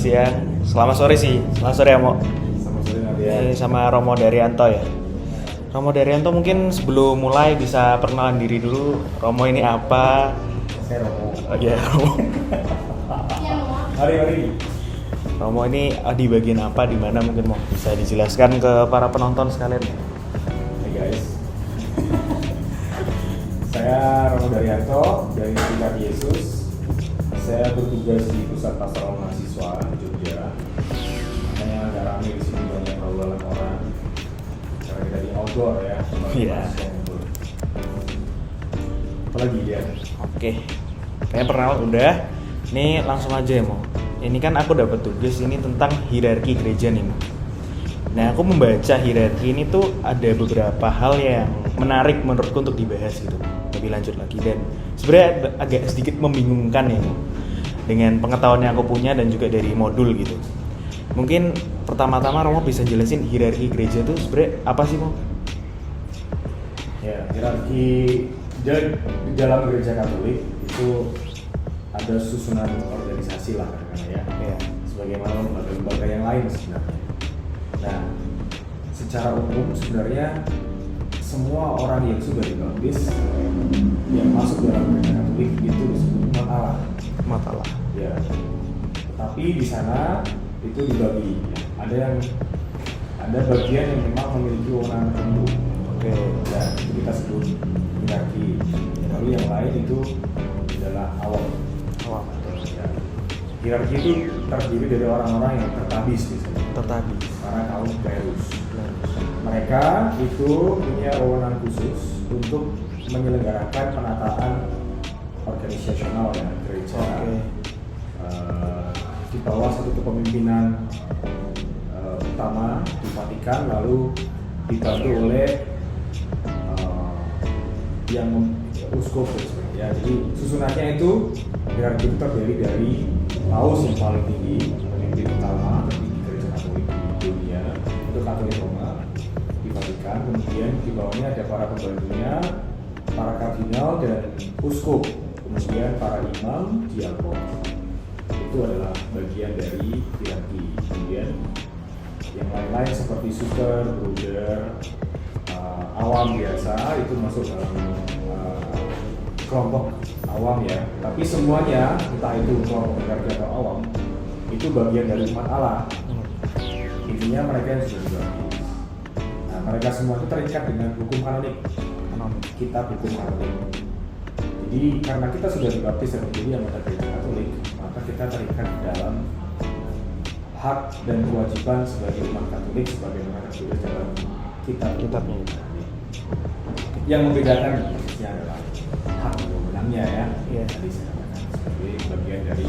siang. Selamat sore sih. Selamat sore ya, Mo. Sama sore Nadia. Ini sama Romo Daryanto ya. Romo Daryanto mungkin sebelum mulai bisa perkenalan diri dulu. Romo ini apa? Saya Romo. Oh iya, Romo. Mari. Romo ini di bagian apa, di mana mungkin mau bisa dijelaskan ke para penonton sekalian. Hai guys. Saya Romo Daryanto dari Serikat Yesus. Saya bertugas di pusat pastoral mahasiswa di Jogja. Makanya agak ramai di sini, banyak obrolan orang. Karena kita di outdoor ya. Iya. Apalagi dia? Oke. Kayaknya perkenalan udah. Nih langsung aja ya, Mo. Ini kan aku dapat tugas ini tentang hierarki gereja nih, Mo. Nah, aku membaca hierarki ini tuh ada beberapa hal yang menarik menurutku untuk dibahas gitu, lebih lanjut lagi, dan sebenarnya agak sedikit membingungkan ya, Mo, dengan pengetahuan yang aku punya dan juga dari modul gitu. Mungkin pertama-tama Romo bisa jelasin hierarki gereja itu sebenarnya apa sih, Mo? Ya, hierarki di dalam gereja Katolik itu ada susunan organisasi lah kadang-kadang ya. Sebagaimana lembaga-lembaga yang lain sebenarnya. Nah, secara umum sebenarnya semua orang yang sudah dibaptis yang masuk dalam gereja Katolik itu disebut umat Allah. Umat Allah. Ya. Tapi di sana itu dibagi. Ada bagian yang memang memiliki wewenang tertentu. Oke. Dan itu kita sebut hierarki. Lalu yang lain itu adalah awam. Ya. Hierarki itu terdiri dari orang-orang yang tertabis di sini. Tertabis. Karena kaum klerus. Mereka itu punya wewenang khusus untuk menyelenggarakan penataan organisasional ya gereja. Di bawah satu kepemimpinan utama di Vatikan, lalu dibantu oleh yang uskup ya. Jadi susunannya itu hierarki itu terdiri dari paus yang paling tinggi, pemimpin utama tertinggi gereja Katolik di dunia, itu Katolik Roma di Vatikan. Kemudian di bawahnya ada para pembantunya, para kardinal dan uskup, kemudian para imam, diakon. Itu adalah bagian dari hierarki. Kemudian yang lain-lain seperti suster, bruder, awam biasa itu masuk dalam kelompok awam ya. Tapi semuanya, entah itu kelompok hierarki atau awam, itu bagian dari umat Allah. Intinya mereka yang sudah dibaptis. Nah, mereka semua itu terikat dengan hukum kanonik. Kitab hukum kanonik. Jadi karena kita sudah dibaptis dan menjadi anggota gereja Katolik, maka kita terikat dalam hak dan kewajiban sebagai umat Katolik sebagaimana tertulis dalam kitabnya. Yang membedakan prosesnya adalah hak dan wewenangnya ya. Tadi saya katakan sebagai bagian dari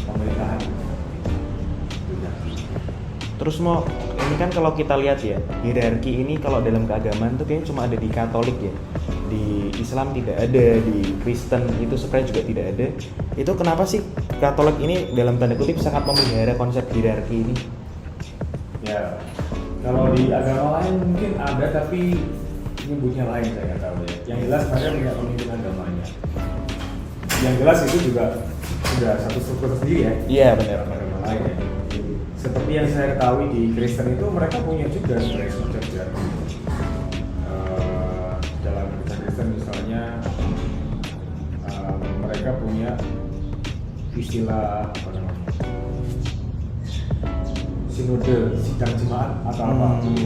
pemerintahan. Terus Mo, ini kan kalau kita lihat ya, hierarki ini kalau dalam keagamaan tuh kayaknya cuma ada di Katolik ya. Di Islam tidak ada, di Kristen itu sebenarnya juga tidak ada. Itu kenapa sih Katolik ini dalam tanda kutip sangat memelihara konsep hierarki ini? Ya, kalau di agama lain mungkin ada tapi nyebutnya lain, saya nggak tahu ya. Yang jelas mereka punya pemimpin agamanya. Yang jelas itu juga sudah satu struktur sendiri ya. Iya benar. Agama lain ya. Seperti yang saya ketahui di Kristen itu mereka punya juga sebenarnya semacam hierarki. Dalam gereja Kristen misalnya mereka punya istilah apa namanya, sinode sidang jemaat atau apa. Jadi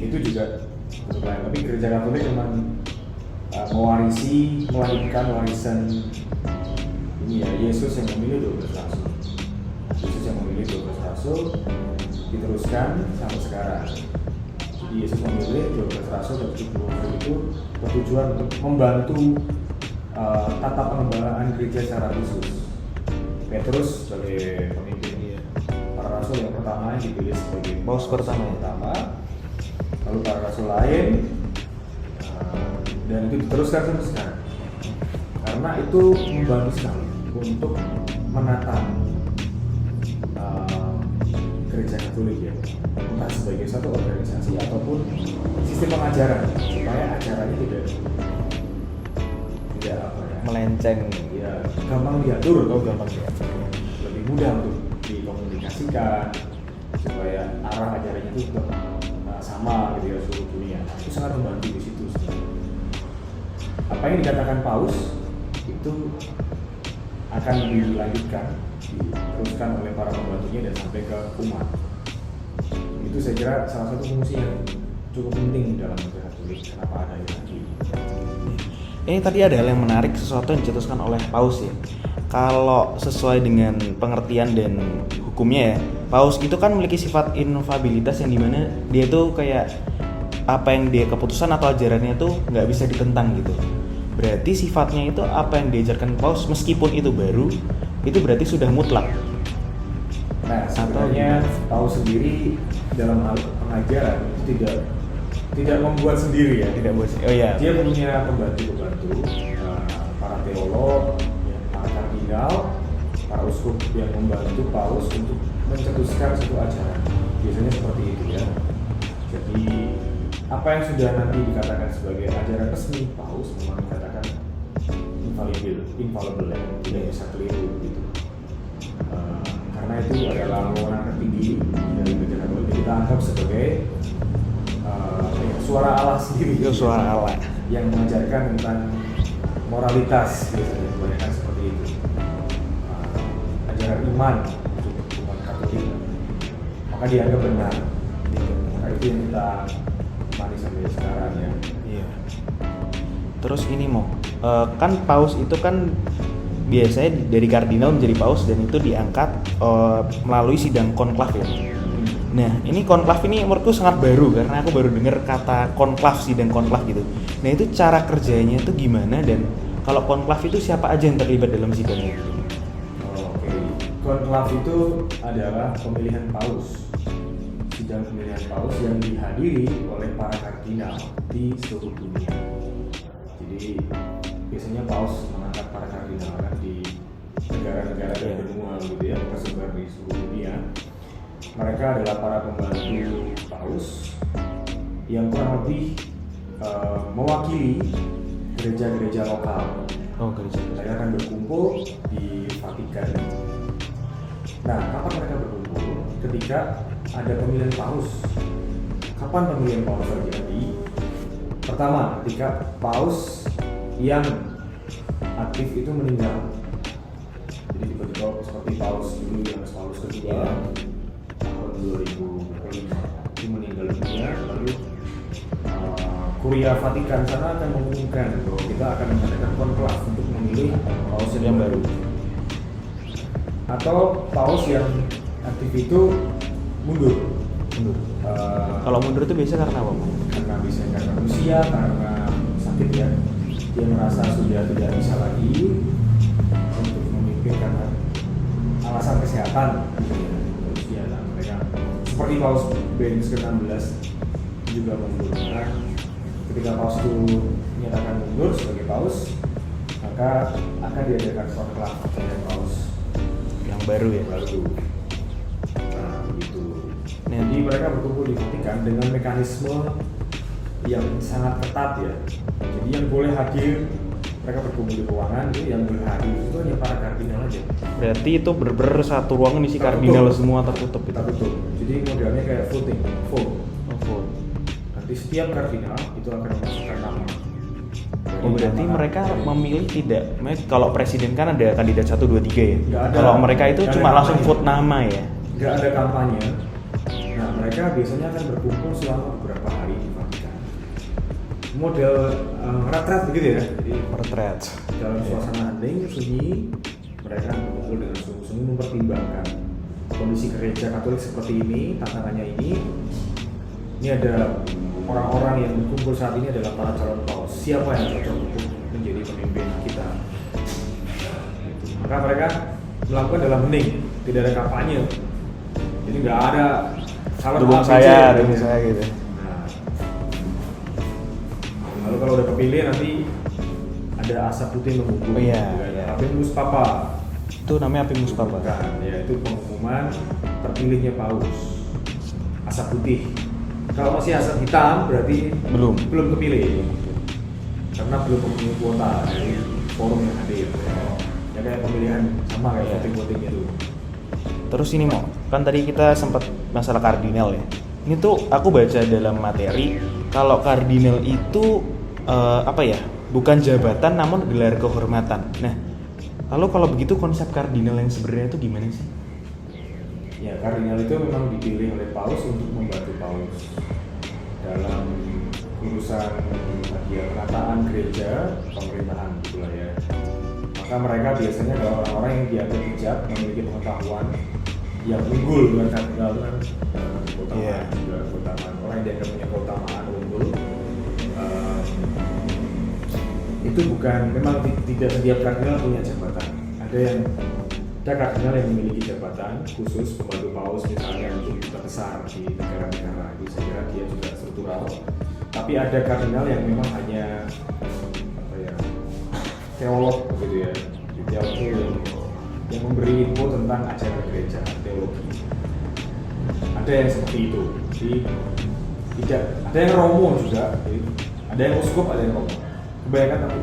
itu juga untuk lain. Tapi gereja Katolik memang melahirkan warisan ini ya, Yesus yang memilih 12 rasul. Yesus yang memilih 12 rasul diteruskan sampai sekarang. Jadi Yesus memilih 12 rasul dan 70 rasul itu bertujuan untuk membantu tata pengembangan gereja secara khusus. Petrus sebagai pemimpin para rasul yang pertama yang dipilih sebagai paus pertama, lalu para rasul lain, dan itu diteruskan sampai sekarang. Karena itu membantu sekali untuk menata gereja Katolik ya, entah sebagai satu organisasi ataupun sistem pengajaran, supaya acaranya tidak apa ya, melenceng, ya gampang diatur, lebih mudah untuk dikomunikasikan supaya arah ajarannya itu tetap sama gitu ya seluruh dunia. Itu sangat membantu di situ sebenarnya. Apa yang dikatakan Paus itu akan dilanjutkan, diteruskan oleh para pembantunya dan sampai ke umat. Itu saya kira salah satu fungsi yang cukup penting dalam gereja Katolik. Kenapa ada hierarki? Ini tadi ada hal yang menarik, sesuatu yang dicetuskan oleh Paus ya. Kalau sesuai dengan pengertian dan hukumnya ya, Paus itu kan memiliki sifat infabilitas yang dimana dia itu kayak apa yang dia keputusan atau ajarannya itu nggak bisa ditentang gitu. Berarti sifatnya itu apa yang diajarkan Paus meskipun itu baru, itu berarti sudah mutlak. Nah, sebenarnya Paus sendiri dalam hal pengajaran itu tidak membuat sendiri ya. Tidak buat. Oh iya. Dia punya pembantu-pembantu, para teolog, ya, para kardinal, para uskup yang membantu Paus untuk mencetuskan satu ajaran. Biasanya seperti itu ya. Jadi apa yang sudah nanti dikatakan sebagai ajaran resmi Paus memang dikatakan infallible ya, tidak bisa keliru gitu. Karena itu adalah wewenang tertinggi dari gereja Katolik, kita anggap sebagai suara Allah sendiri. Itu suara Allah yang mengajarkan tentang moralitas, biasanya kebanyakan seperti itu. Ajaran iman untuk umat Katolik, maka dianggap benar. Maka itu yang kita mari sampai sekarang ya. Iya. Terus ini kan Paus itu kan biasanya dari kardinal menjadi Paus dan itu diangkat melalui sidang konklav ya. Nah ini konklav ini menurutku sangat baru karena aku baru dengar kata konklav, sidang konklav gitu. Nah itu cara kerjanya itu gimana dan kalau konklav itu siapa aja yang terlibat dalam sidangnya? Oke. Konklav itu adalah pemilihan Paus, sidang pemilihan Paus yang dihadiri oleh para kardinal di seluruh dunia. Jadi biasanya Paus mengangkat para kardinal kan di negara-negara yang benua gitu ya, tersebar di seluruh dunia. Mereka adalah para pembantu Paus yang kurang lebih mewakili gereja-gereja lokal. Oh, gereja. Mereka akan berkumpul di Vatikan. Nah, kapan mereka berkumpul? Ketika ada pemilihan Paus. Kapan pemilihan Paus terjadi? Pertama, ketika Paus yang aktif itu meninggal. Jadi tiba-tiba seperti Paus dulu, Yohanes Paulus kedua, tahun 2005 itu meninggal dunia. Lalu Kuria Vatikan sana akan mengumumkan bahwa kita akan mengadakan konklav untuk memilih Paus yang baru. Atau Paus yang aktif itu mundur. Kalau mundur itu biasa karena apa? Karena bisa karena usia, karena sakit ya. Dia merasa sudah tidak bisa lagi untuk memimpin karena alasan kesehatan. Usia dan mereka seperti Paus Benedikus ke-16 juga mengundurkan. Ketika Paus itu menyatakan mundur sebagai Paus, maka akan diadakan konklav dengan Paus Yang baru ya. baru. Nah, begitu. Jadi mereka berkumpul di Vatikan dengan mekanisme yang sangat ketat ya. Jadi yang boleh hadir, mereka berkumpul di ruangan, jadi yang boleh hadir itu hanya para kardinal aja. Berarti itu bener-bener satu ruangan isi kardinal semua tertutup itu. Tertutup. Jadi modelnya kayak voting, vote. Oh, vote. Nanti setiap kardinal itu akan memasukkan nama. Oh berarti mereka memilih tidak, kalau presiden kan ada kandidat 1, 2, 3 ya? Nggak ada. Kalau mereka itu Nggak cuma ada langsung kampanye. vote nama ya? Nggak ada kampanye. Nah mereka biasanya akan berkumpul selama beberapa hari di Vatikan. Model retret begitu ya. Jadi Portrait. dalam suasana hening, sunyi, mereka berkumpul dengan sungguh-sungguh mempertimbangkan kondisi gereja Katolik seperti ini, tantangannya ini. Ini ada orang-orang yang berkumpul saat ini adalah para calon paus. Siapa yang cocok untuk menjadi pemimpin kita? Maka mereka melakukan dalam hening, tidak ada kampanye. Jadi nggak ada calon Dukung ABC, saya, dukung saya gitu. Nah, lalu kalau udah kepilih nanti ada asap putih mengumpul. Oh iya, gitu kan. iya. Habemus Papa. Itu namanya Habemus Papa. Bukan, ya itu pengumuman terpilihnya paus. Asap putih. Kalau masih asap hitam berarti Belum. kepilih. Karena belum memenuhi kuota dari forum yang hadir. Ya kayak pemilihan sama kayak voting itu. Terus ini mau kan tadi kita sempat masalah kardinal ya. Ini tuh aku baca dalam materi kalau kardinal itu apa ya? Bukan jabatan namun gelar kehormatan. Nah, lalu kalau begitu konsep kardinal yang sebenarnya itu gimana sih? Ya, kardinal itu memang dipilih oleh Paus untuk membantu Paus dalam urusan penataan gereja, pemerintahan gitulah ya. Maka mereka biasanya adalah orang-orang yang dianggap bijak, memiliki pengetahuan yang unggul dengan kardinal kan keutamaan juga keutamaan orang yang dianggap punya keutamaan unggul. Itu bukan memang tidak setiap kardinal punya jabatan. Ada kardinal yang memiliki jabatan khusus pembantu Paus misalnya untuk duta besar di negara-negara itu saya kira dia juga struktural. Tapi ada kardinal yang memang hanya apa ya teolog begitu ya, teologi yang memberi info tentang ajaran gereja, teologi. Ada yang seperti itu. Jadi tidak ada yang romo juga, jadi, ada yang uskup, ada yang romo. Kebanyakan tapi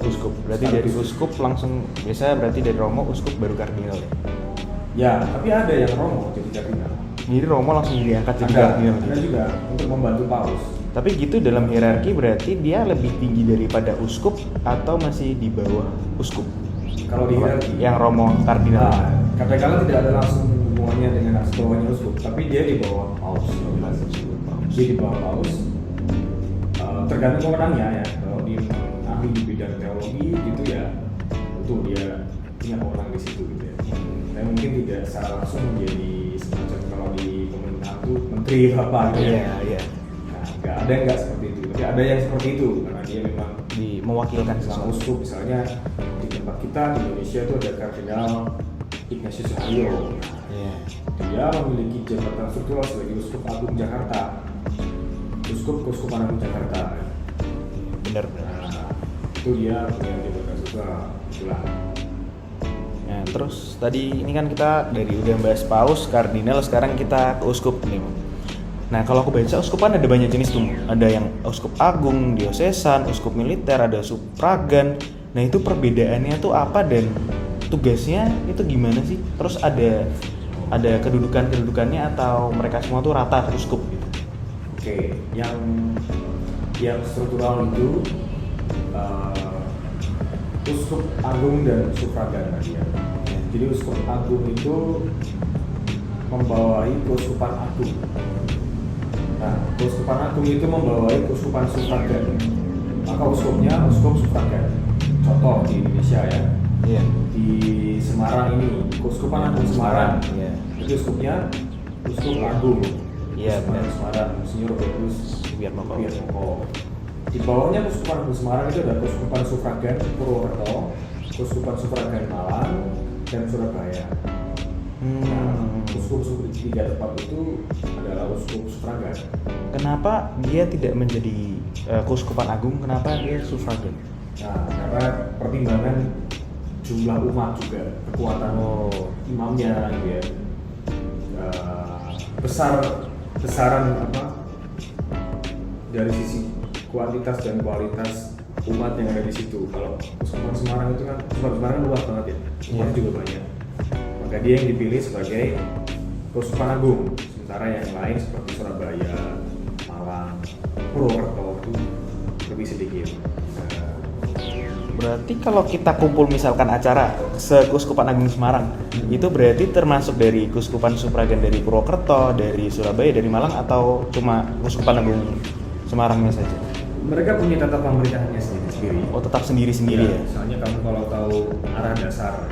Uskup. Berarti dari uskup langsung biasa berarti dari romo uskup baru kardinal ya. Ya, tapi ada yang romo jadi kardinal. Jadi romo langsung diangkat jadi kardinal. Ada juga untuk membantu Paus. Tapi gitu dalam hierarki berarti dia lebih tinggi daripada uskup atau masih di bawah uskup? Kalau di hierarki yang romo kardinal. Kadang-kadang tidak ada langsung hubungannya dengan bawahnya uskup, tapi dia di bawah Paus. Dia di bawah Paus. Tergantung wewenangnya ya. Kalau di ahli di bidang teologi gitu ya, itu dia punya orang di situ gitu ya. Dan mungkin tidak secara langsung menjadi semacam kalau di pemerintahan itu menteri apa gitu ya. Iya. Nggak ada yang nggak seperti itu, tapi ada yang seperti itu karena dia memang mewakilkan sesuatu. Uskup misalnya di tempat kita di Indonesia itu ada Kardinal Ignatius Suhayo. Dia memiliki jabatan struktural sebagai Uskup Agung Jakarta, Uskup Keuskupan Agung Jakarta. Benar. Nah, itu dia punya jabatan juga, itulah. Nah, terus tadi ini kan kita dari udah bahas paus, kardinal, sekarang kita ke uskup nih. Nah, kalau aku baca uskup kan ada banyak jenis tuh. Ada yang uskup agung, diosesan, uskup militer, ada suffragan. Nah, itu perbedaannya tuh apa dan tugasnya itu gimana sih? Terus ada kedudukannya atau mereka semua tuh rata uskup gitu? Oke, yang struktural itu uskup agung dan suffragan tadi ya. Jadi uskup agung itu membawahi keuskupan agung. Nah, keuskupan agung itu membawahi keuskupan suffragan. Maka uskupnya uskup suffragan. Contoh di Indonesia ya. Iya. Di Semarang ini, keuskupan agung Semarang. Iya. Itu uskupnya uskup agung. Iya, benar. Semarang, Monsinyur Robertus Subiatmoko. Di bawahnya keuskupan agung Semarang itu ada keuskupan suffragan Purwokerto, keuskupan suffragan Malang, dan Surabaya. Nah, uskup-uskup di tiga tempat itu adalah uskup suffragan. Kenapa dia tidak menjadi keuskupan agung? Kenapa dia suffragan? Nah, karena pertimbangan jumlah umat juga, kekuatan imamnya gitu ya. Besaran dari sisi kuantitas dan kualitas umat yang ada di situ. Kalau Keuskupan Semarang itu kan, Keuskupan Semarang luas banget ya, umatnya juga banyak. Maka dia yang dipilih sebagai Keuskupan Agung. Sementara yang lain seperti Surabaya, Malang, Purwokerto itu lebih sedikit. Berarti kalau kita kumpul misalkan acara Keuskupan Agung Semarang, itu berarti termasuk dari Keuskupan Suffragan dari Purwokerto, dari Surabaya, dari Malang, atau cuma Keuskupan Agung Semarangnya saja? Mereka punya tata pemerintahannya sendiri. Oh, tetap sendiri-sendiri ya? Soalnya kamu kalau tahu arah dasar,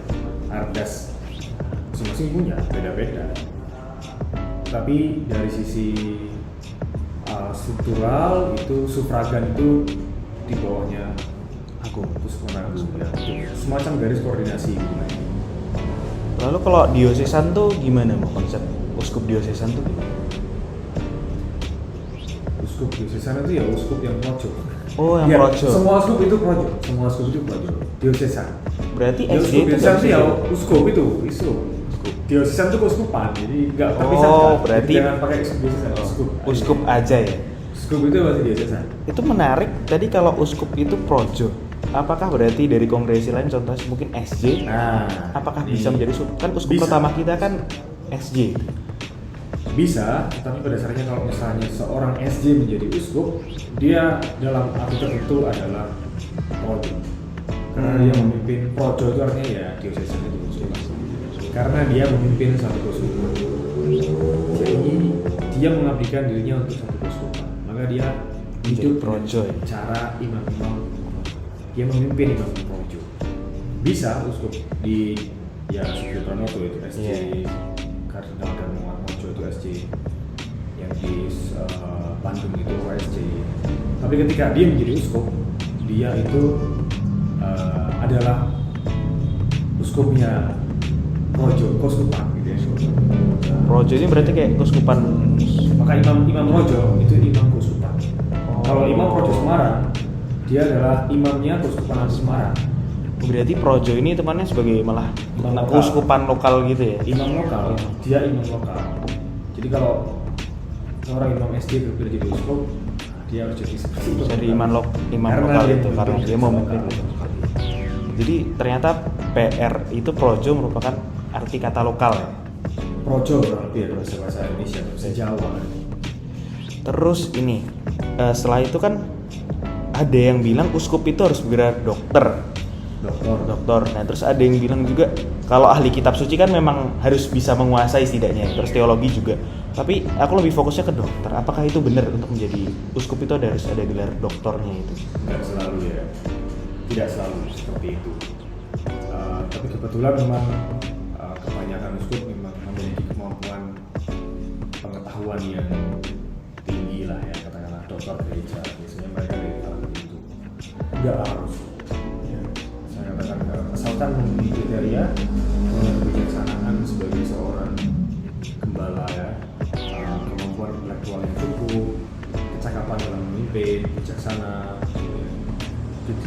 ardas masing-masing punya beda-beda. Tapi dari sisi struktural itu suffragan itu di bawahnya Keuskupan Agung ya. Semacam garis koordinasi gitu. Lalu kalau diosesan tuh gimana mau konsep uskup diosesan tuh gimana? Uskup diosesan itu ya uskup yang projo. Oh, yang ya, projo. Semua uskup itu projo. Semua uskup itu projo. Diosesan. Berarti Ya, SD uskup itu diosesan ya uskup itu. Diosesan itu keuskupan. Jadi nggak terpisah. Berarti jangan pakai uskup diosesan. Uskup aja ya. Uskup itu masih diosesan. Itu menarik. Tadi kalau uskup itu projo, apakah berarti dari kongresi lain contohnya mungkin SJ? Nah, apakah bisa menjadi kan uskup bisa. pertama kita kan SJ? Bisa, tapi pada dasarnya kalau misalnya seorang SJ menjadi uskup, dia dalam arti tertentu adalah projo. Karena dia memimpin projo itu artinya ya diocesan itu uskup. Karena dia memimpin satu keuskupan. Jadi dia mengabdikan dirinya untuk satu keuskupan. Maka dia hidup projo ya? cara imam-imam. Dia memimpin imam projo. Bisa uskup di ya Sugio Pranoto itu SJ, Kardinal dan Muhammad Mojo itu SJ, yang di Bandung itu SJ. Tapi ketika dia menjadi uskup, dia itu adalah uskupnya projo, keuskupan gitu ya. Projo ini berarti kayak keuskupan. Maka imam projo itu imam keuskupan. Kalau imam projo Semarang, dia adalah imamnya keuskupan Semarang. Berarti projo ini temannya sebagai malah Imam lokal. keuskupan lokal gitu ya? Imam lokal, dia imam lokal. Jadi kalau seorang imam SD terpilih jadi uskup, dia harus jadi seperti itu. Jadi imam Karena lokal dia itu karena dia mau lokal. memimpin. Jadi ternyata PR itu projo merupakan arti kata lokal ya. Projo kurang lebih ya bahasa Indonesia, bahasa Jawa. Terus ini setelah itu kan ada yang bilang uskup itu harus bergerak dokter. Nah terus ada yang bilang juga kalau ahli kitab suci kan memang harus bisa menguasai setidaknya, terus teologi juga. Tapi aku lebih fokusnya ke dokter. Apakah itu benar untuk menjadi uskup itu harus ada gelar doktornya itu? Tidak selalu ya, tidak selalu seperti itu. Tapi kebetulan memang kebanyakan uskup memang memiliki kemampuan pengetahuan yang tinggi lah ya, katakanlah dokter gereja. Biasanya mereka dari kalangan itu. Nggak harus. Saya katakan asalkan memiliki kriteria, punya kebijaksanaan sebagai seorang gembala ya, kemampuan intelektual yang cukup, kecakapan dalam memimpin, bijaksana, gitu.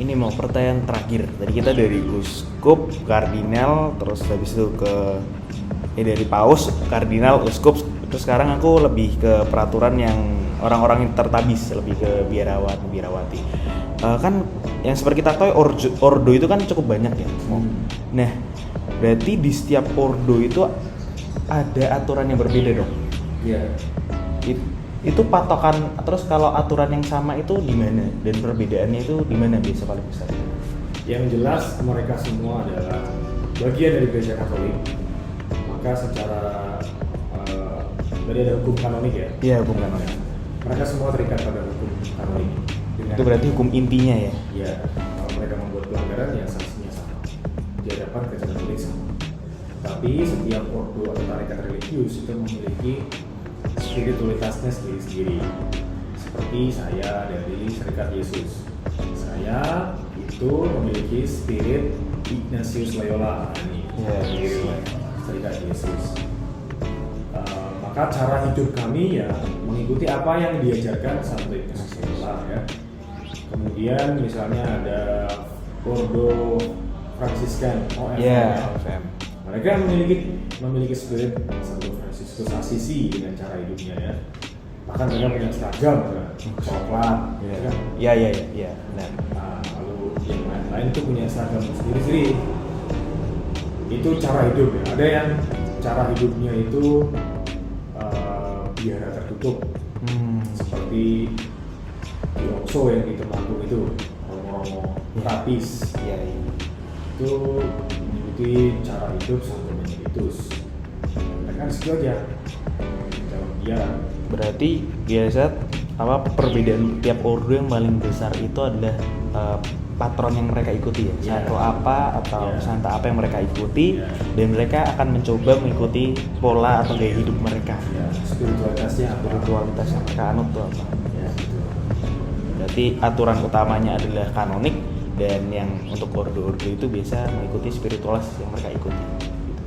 Ini mau pertanyaan terakhir. Tadi kita dari uskup, kardinal, terus habis itu ke dari paus, kardinal, uskup. Terus sekarang aku lebih ke peraturan yang orang-orang yang tertabis, lebih ke biarawati. Kan yang seperti kita tahu ordo itu kan cukup banyak ya. Nah, berarti di setiap ordo itu ada aturan yang berbeda dong. Iya. Itu patokan, terus kalau aturan yang sama itu di mana dan perbedaannya itu di mana biasa paling besar? Yang jelas mereka semua adalah bagian dari gereja Katolik. Maka secara tadi ada hukum kanonik ya. Iya, hukum kanonik. Mereka semua terikat pada hukum kanonik. Itu berarti hukum intinya ya. Ya, kalau mereka membuat pelanggaran ya sanksinya sama. Di hadapan gereja Katolik sama. Tapi setiap ordo atau tarekat religius itu memiliki spiritualitasnya sendiri-sendiri. Seperti saya dari Serikat Yesus. Saya itu memiliki spirit Ignatius Loyola ini. Serikat Yesus. Maka cara hidup kami ya mengikuti apa yang diajarkan Santo Ignatius Loyola ya. Kemudian misalnya ada Ordo Fransiskan OFM. Mereka memiliki spirit Santo Fransiskus Assisi dengan cara hidupnya ya. Bahkan mereka punya seragam kan, coklat, kan? Iya, benar. Nah, lalu yang lain itu punya seragam sendiri-sendiri. Itu cara hidup ya. Ada yang cara hidupnya itu biara tertutup, seperti di Oxo yang di Temanggung itu, romo-romo terapis. Iya. Itu mengikuti cara hidup Santo Benedictus. Mereka di situ aja. Berarti biasa perbedaan tiap ordo yang paling besar itu adalah patron yang mereka ikuti ya. Santo apa atau santa apa yang mereka ikuti, dan mereka akan mencoba mengikuti pola atau gaya hidup mereka. Spiritualitas yang mereka anut tuh apa? Ya, betul. Berarti aturan utamanya adalah kanonik, dan yang untuk ordo-ordo itu biasa mengikuti spiritualitas yang mereka ikuti.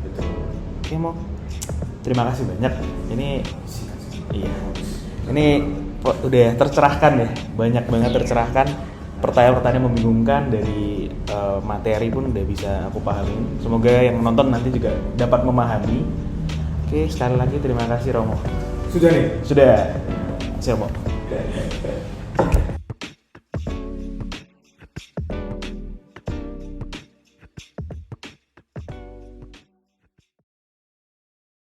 Betul. Oke, Mo. Terima kasih banyak. Ini udah tercerahkan ya, banyak banget tercerahkan. Pertanyaan-pertanyaan membingungkan dari materi pun udah bisa aku pahamin. Semoga yang menonton nanti juga dapat memahami. Oke, sekali lagi terima kasih Romo. Sudah nih? Sudah. Siap, Mo.